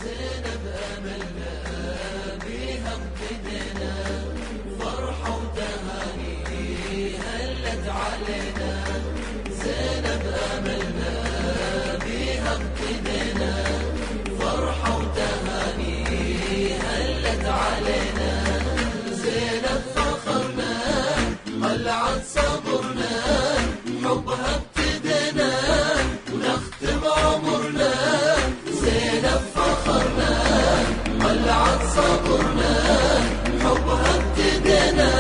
زينب أملنا بيها ابتدينا، فرحة وتهاني هلت علينا. زينب أملنا بيها ابتدينا، فرحة وتهاني هلت علينا. زينب فخرنا قلعت صبرنا، حبها ابتدينا ونختم عمرنا. زينب فخرنا قلعت صبرنا، حبها ابتدينا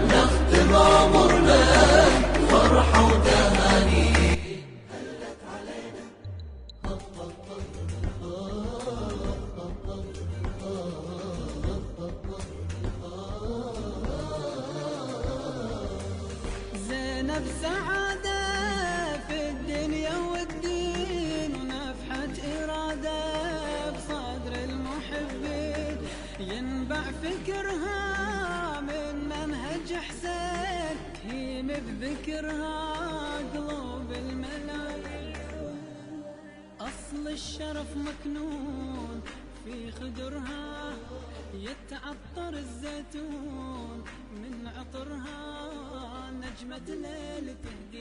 ونختم عمرنا. فرحة وتهاني هلت علينا. زينب سعادة في الدنيا والدين، ونفحة إرادة بصدر المحبين. ينبع فكرها من منهج حسين، تهيم بذكرها قلوب الملايين. أصل الشرف مكنون في خدرها، يتعطر الزيتون من عطرها. نجمة ليل تهدي